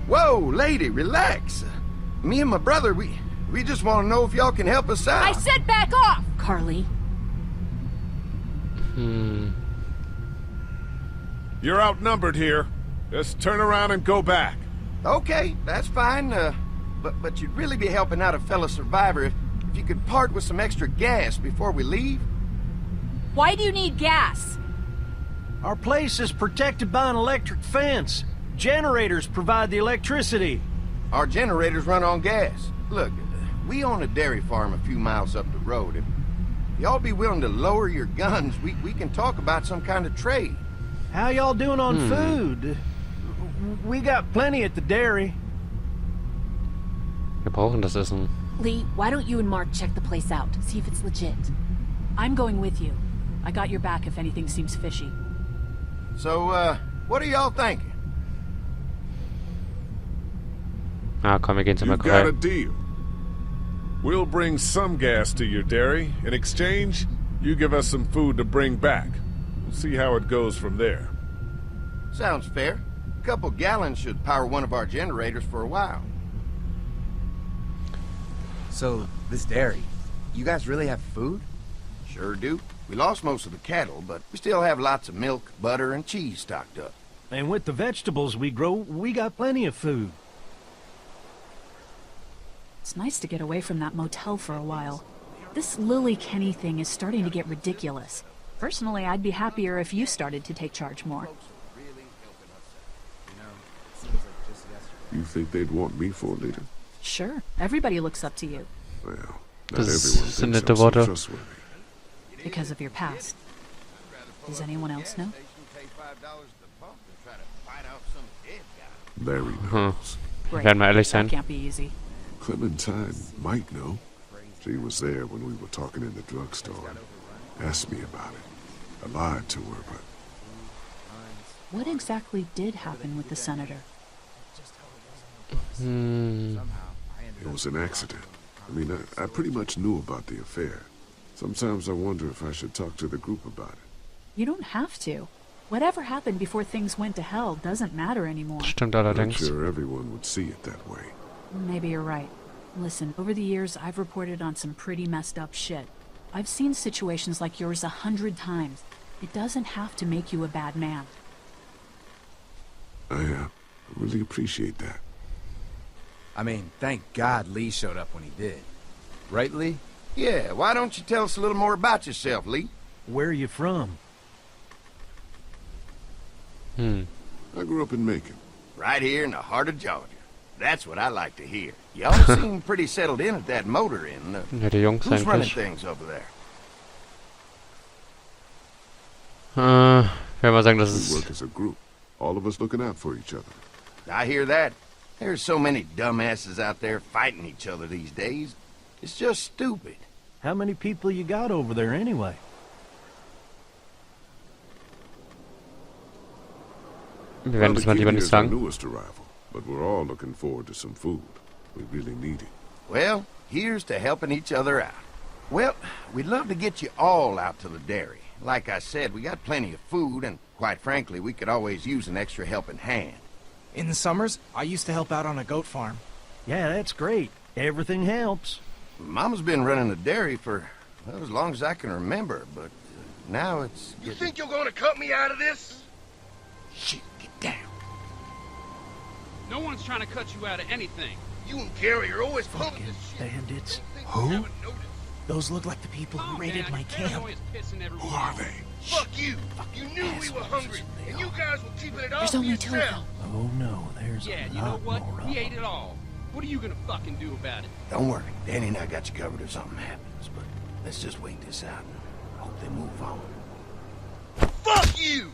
Whoa, lady, relax. Me and my brother, we just want to know if y'all can help us out. I said back off! Carly. You're outnumbered here. Just turn around and go back. Okay, that's fine. But you'd really be helping out a fellow survivor if you could part with some extra gas before we leave. Why do you need gas? Our place is protected by an electric fence. Generators provide the electricity. Our generators run on gas. Look, we own a dairy farm a few miles up the road. If y'all be willing to lower your guns, we can talk about some kind of trade. How y'all doing on food? We got plenty at the dairy. Wir brauchen das Essen. Lee, why don't you and Mark check the place out, see if it's legit. I'm going with you. I got your back if anything seems fishy. So, what are y'all thinking? Ah, komm, wir gehen zum You've got a Bäckerei. deal. We'll bring some gas to your dairy. In exchange, you give us some food to bring back. We'll see how it goes from there. Sounds fair. A couple gallons should power one of our generators for a while. So, this dairy, you guys really have food? Sure do. We lost most of the cattle, but we still have lots of milk, butter, and cheese stocked up. And with the vegetables we grow, we got plenty of food. It's nice to get away from that motel for a while. This Lily Kenny thing is starting to get ridiculous. Personally, I'd be happier if you started to take charge more. You think they'd want me for a leader? Sure, everybody looks up to you. Well, not Das everyone sind thinks nette I'm so Worte. trustworthy. Because of your past. Does anyone else know? Larry knows. Great. Werden wir ehrlich That sein. can't be easy. Clementine might know. She was there when we were talking in the drugstore. Asked me about it. I lied to her, but What exactly did happen with the senator? it was an accident. I mean, I pretty much knew about the affair. Sometimes I wonder if I should talk to the group about it. You don't have to. Whatever happened before things went to hell doesn't matter anymore. Stimmt I'm not allerdings. sure everyone would see it that way. Maybe you're right. Listen, over the years, I've reported on some pretty messed up shit. I've seen situations like yours 100 times. It doesn't have to make you a bad man. I really appreciate that. I mean, thank God Lee showed up when he did. Right, Lee? Yeah, why don't you tell us a little more about yourself, Lee? Where are you from? I grew up in Macon. Right here in the heart of Georgia. That's what I like to hear. Y'all seem pretty settled in at that motor inn. Ja, die Jungs Who's running eigentlich. things over there? Ich will mal sagen, das We work ist... as a group. All of us looking out for each other. I hear that. There's so many dumbasses out there fighting each other these days. It's just stupid. How many people you got over there anyway? Wir werden das mal lieber nicht is our sagen. newest arrival, but we're all looking forward to some food. We really need it. Well, here's to helping each other out. Well, we'd love to get you all out to the dairy. Like I said, we got plenty of food, and quite frankly, we could always use an extra helping hand. In the summers, I used to help out on a goat farm. Yeah, that's great. Everything helps. Mama's been running the dairy for, well, as long as I can remember, but now it's... You think you're gonna cut me out of this? Shit, get down. No one's trying to cut you out of anything. You and Gary are always pulling Fucking this shit. bandits. Who? Those look like the people who raided my camp. Who are they? Fuck you! You knew we were hungry, and you guys were keeping it all There's to only two of yourself. them. Oh no, there's Yeah, a you know lot what? more of He them. ate it all. What are you gonna fucking do about it? Don't worry, Danny and I got you covered if something happens, but let's just wait this out and hope they move on. Fuck you!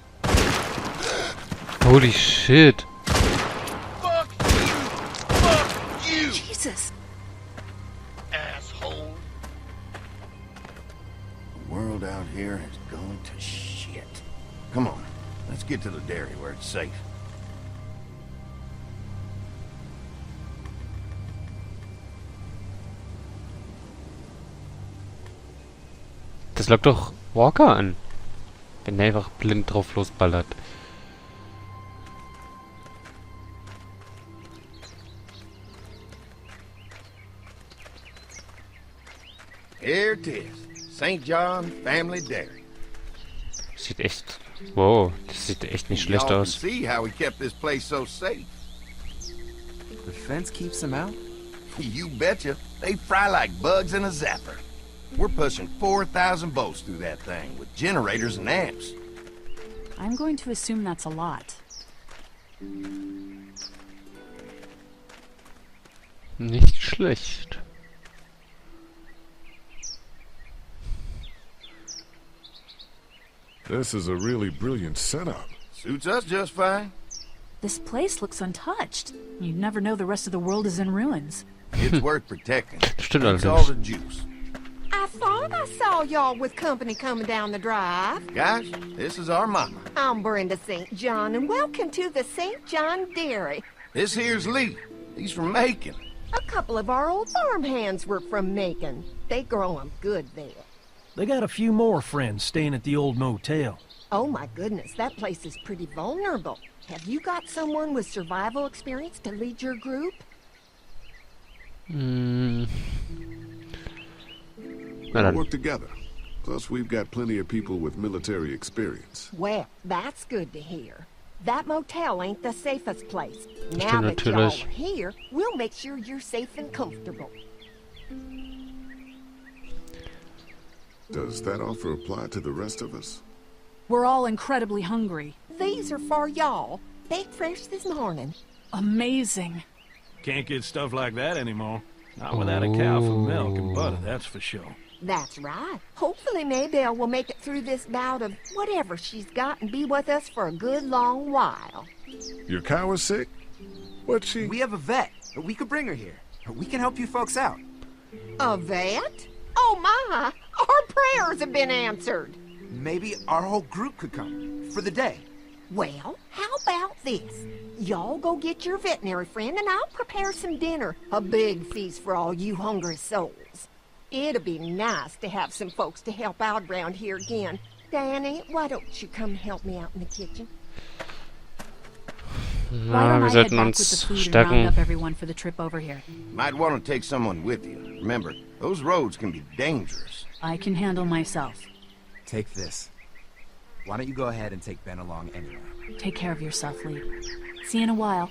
Holy shit. Fuck you! Fuck you! Jesus! Asshole! The world out here has gone to shit. Come on, let's get to the dairy where it's safe. Das lockt doch Walker an. Wenn der einfach blind drauf losballert. Here it is. St. John Family Dairy. Sieht echt... Wow, das sieht echt nicht schlecht Y'all can aus. see how we kept this place so safe. The fence keeps them out? You betcha. They fry like bugs in a zapper. We're pushing 4,000 volts through that thing with generators and amps. I'm going to assume that's a lot. Nicht schlecht. This is a really brilliant setup. Suits us just fine. This place looks untouched. You'd never know the rest of the world is in ruins. It's worth protecting. Stimmt It's all allerdings. the juice. I thought I saw y'all with company coming down the drive. Guys, this is our mama. I'm Brenda St. John, and welcome to the St. John Dairy. This here's Lee. He's from Macon. A couple of our old farmhands were from Macon. They grow 'em good there. They got a few more friends staying at the old motel. Oh my goodness, that place is pretty vulnerable. Have you got someone with survival experience to lead your group? Na We'll dann. work together. Plus, we've got plenty of people with military experience. Well, that's good to hear. That motel ain't the safest place. Now Stimmt that y'all are natürlich. here, we'll make sure you're safe and comfortable. Does that offer apply to the rest of us? We're all incredibly hungry. These are for y'all. Baked fresh this morning. Amazing. Can't get stuff like that anymore. Not without a cow for milk and butter, that's for sure. That's right. Hopefully Maybelle will make it through this bout of whatever she's got and be with us for a good long while. Your cow is sick? What's she? We have a vet. We could bring her here. We can help you folks out. A vet? Oh my! Our prayers have been answered. Maybe our whole group could come. For the day. Well, how about this? Y'all go get your veterinary friend and I'll prepare some dinner. A big feast for all you hungry souls. It'll be nice to have some folks to help out around here again. Danny, why don't you come help me out in the kitchen? Why Na, don't wir I head sollten back uns with the food and round stärken. up everyone for the trip over here? Might want to take someone with you. Remember, those roads can be dangerous. I can handle myself. Take this. Why don't you go ahead and take Ben along anyway? Take care of yourself, Lee. See you in a while.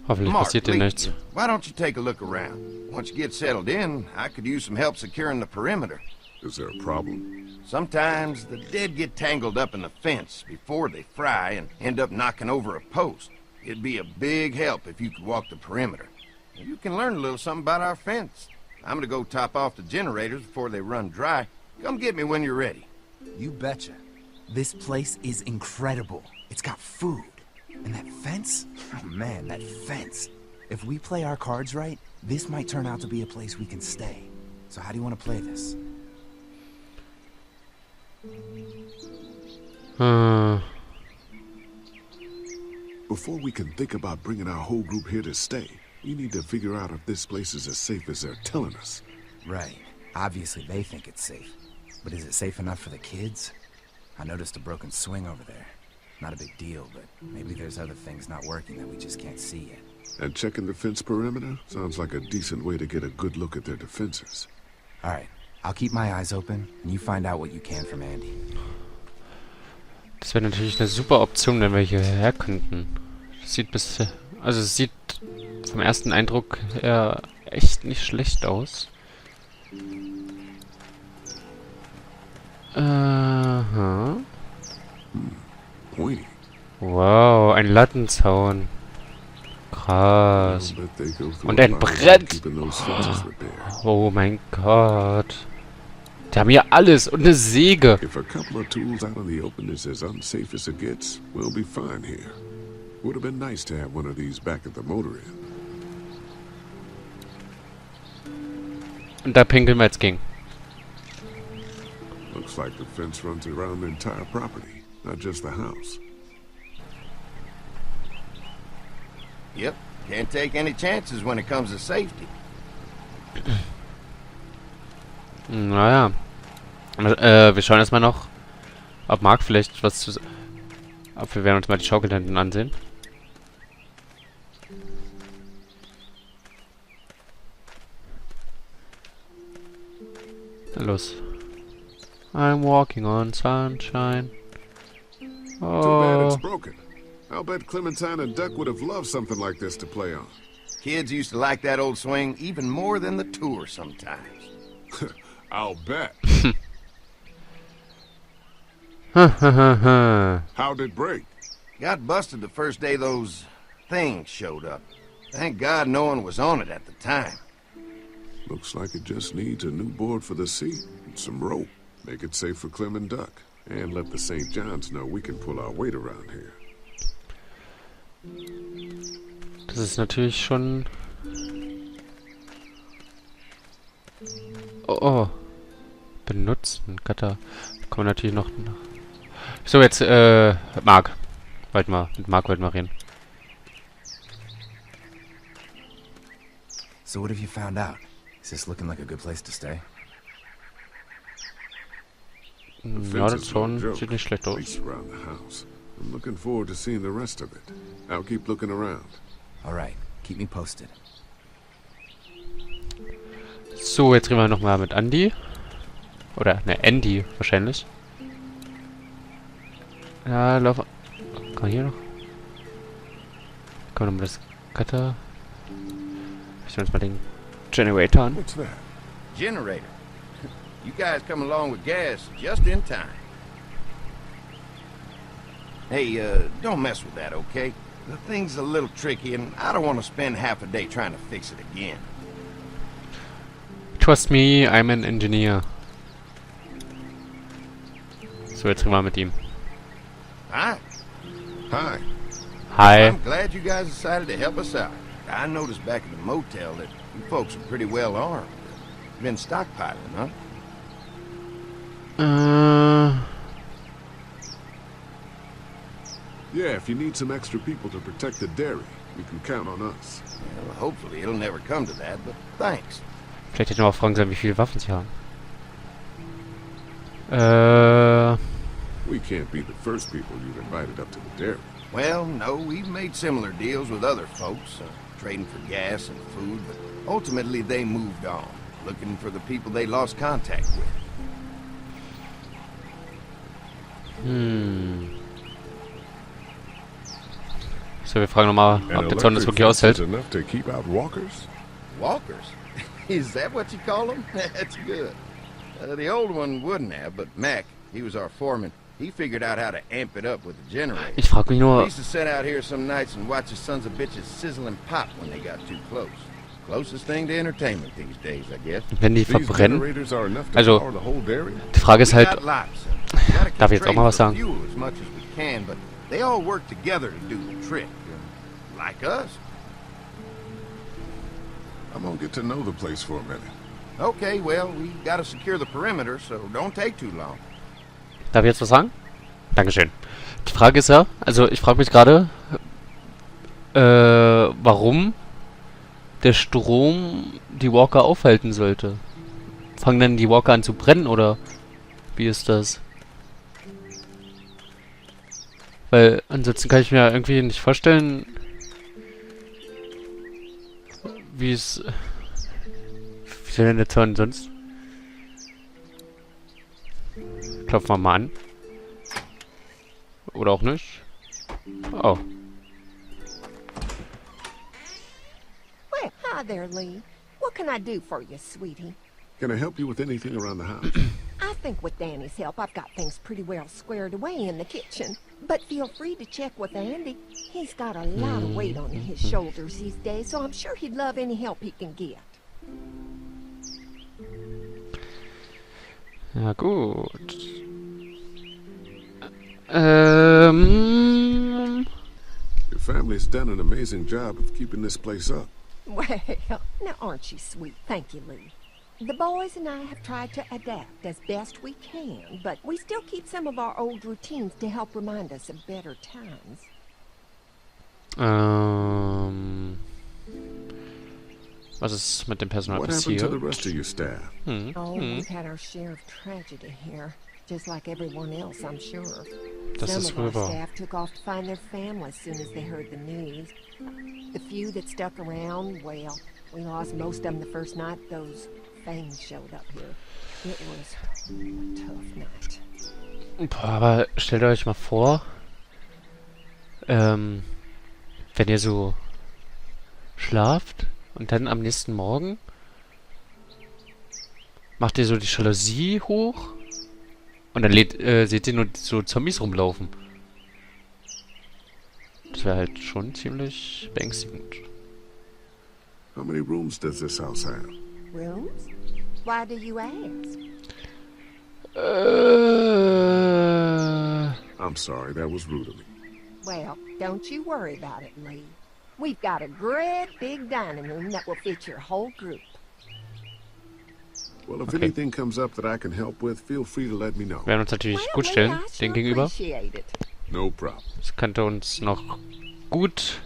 Hoffentlich Mark, passiert dir Lee, nichts. why don't you take a look around? Once you get settled in, I could use some help securing the perimeter. Is there a problem? Sometimes the dead get tangled up in the fence before they fry and end up knocking over a post. It'd be a big help if you could walk the perimeter. You can learn a little something about our fence. I'm gonna go top off the generators before they run dry. Come get me when you're ready. You betcha. This place is incredible. It's got food. And that fence? Oh man, that fence. If we play our cards right, this might turn out to be a place we can stay. So how do you want to play this? Before we can think about bringing our whole group here to stay, we need to figure out if this place is as safe as they're telling us. Right. Obviously they think it's safe. But is it safe enough for the kids? I noticed a broken swing over there. Not a big deal, but maybe there's other things not working that we just can't see yet. And checking the fence perimeter sounds like a decent way to get a good look at their defenses. All right. I'll keep my eyes open, and you find out what you can from Andy. Das wäre natürlich eine super Option, wenn wir hierher könnten. Das sieht also es sieht vom ersten Eindruck her echt nicht schlecht aus. Aha. Pointy. Wow, ein Lattenzaun. Krass. I'll bet they go through Und a ein lot of Brett. keeping those fences repaired. Oh mein Gott. Die haben hier alles und eine Säge. If a couple of tools out in the open is as unsafe as it gets, we'll be fine here. Would have been nice to have one of these back at the motor inn. Und da pinkeln wir jetzt gegen. Looks like the fence runs around the entire property, not just the house. Yep, can't take any chances when it comes to safety. Naja. Wir schauen erstmal noch, ob Mark vielleicht was zu... Ob wir werden uns mal die Schaukel da hinten ansehen. Los. I'm walking on sunshine. Too bad it's Oh. broken. I'll bet Clementine and Duck would have loved something like this to play on. Kids used to like that old swing even more than the tour sometimes. I'll bet. How'd it break? Got busted the first day those things showed up. Thank God no one was on it at the time. Looks like it just needs a new board for the seat and some rope. Make it safe for Clem and Duck. And let the St. John's know we can pull our weight around here. Das ist natürlich schon... Oh, oh. Benutzen. Gatter. Kommen natürlich noch... So, jetzt, Mark. Mit Mark wollten wir reden. So what have you found out? Is this looking like a good place to stay? Ja, das schon sieht nicht schlecht aus. Around the house. I'm looking forward to seeing the rest of it. I'll keep looking around. All right, keep me posted. So, jetzt reden wir nochmal mit Andy. Oder, ne, Andy wahrscheinlich. Ja, lauf. Kann man hier noch? Kann man nochmal das Gatter. Ich will uns mal den Generator an. What's that? Generator. You guys come along with gas just in time. Hey, don't mess with that, okay? The thing's a little tricky, and I don't want to spend half a day trying to fix it again. Trust me, I'm an engineer. So, jetzt reden wir mit ihm. Hi. Hi. Hi. I'm glad you guys decided to help us out. I noticed back at the motel that you folks are pretty well armed. Been stockpiling, huh? Yeah, if you need some extra people to protect the dairy, you can count on us. Well, hopefully it'll never come to that, but thanks. Vielleicht hätte ich noch mal fragen sollen, wie viele Waffen sie haben. We can't be the first people you've invited up to the dairy. Well, no, we've made similar deals with other folks, trading for gas and food, but ultimately they moved on, looking for the people they lost contact with. So, wir fragen nochmal, ob der Zaun das wirklich aushält. Enough to keep out walkers? Walkers? Is that what you call them? That's good. The old one wouldn't have, but Mac, he was our foreman. He figured out how to amp it up with the generator. Ich frage mich We nur, used to sit out here some nights and watch the sons of bitches sizzle and pop when they got too close. Closest thing to entertainment these days, I guess. wenn die These verbrennen. generators are enough to Also, power the whole dairy? die Frage ist We halt, got lots of them. We gotta keep darf ich jetzt auch mal was trading sagen? for fuel as much as we can, but they all work together to do the trick. Like us. I'm gonna get to know the place for a minute. Okay, well, we gotta secure the perimeter, so don't take too long. darf ich jetzt was sagen? Dankeschön. Die Frage ist ja, also ich frage mich gerade, warum der Strom die Walker aufhalten sollte. Fangen dann die Walker an zu brennen, oder wie ist das? Weil ansonsten kann ich mir irgendwie nicht vorstellen, wie es... Wie soll denn der Zaun sonst? Klopfen wir mal an. Oder auch nicht. Oh. Well, hi there, Lee. What can I do for you, sweetie? Can I help you with anything around the house? I think with Danny's help, I've got things pretty well squared away in the kitchen. But feel free to check with Andy. He's got a lot of weight on his shoulders these days, so I'm sure he'd love any help he can get. Ja, gut. Your family's done an amazing job of keeping this place up. Well, now aren't you sweet? Thank you, Lee. The boys and I have tried to adapt as best we can, but we still keep some of our old routines to help remind us of better times. Was ist mit dem Personal What happened to the passiert? rest of your staff? Oh, we've had our share of tragedy here, just like everyone else, I'm sure. Das Some ist of wohl our wahr. staff took off to find their family as soon as they heard the news. The few that stuck around, well, we lost most of them the first night those things showed up here. It was a tough night. Boah, aber stellt euch mal vor, wenn ihr so schlaft und dann am nächsten Morgen macht ihr so die Jalousie hoch und dann seht ihr nur so Zombies rumlaufen. Das wäre halt schon ziemlich beängstigend. How many rooms does this house have? Rooms? Why do you ask? I'm sorry, that was rude of me. Well, don't you worry about it, Lee. We've got a great big dining room that will fit your whole group. Well, if anything comes up that I can help with, feel free to let me know. Wir werden uns natürlich gut stellen, den gegenüber. Appreciate it. No problem. Das könnte uns noch gut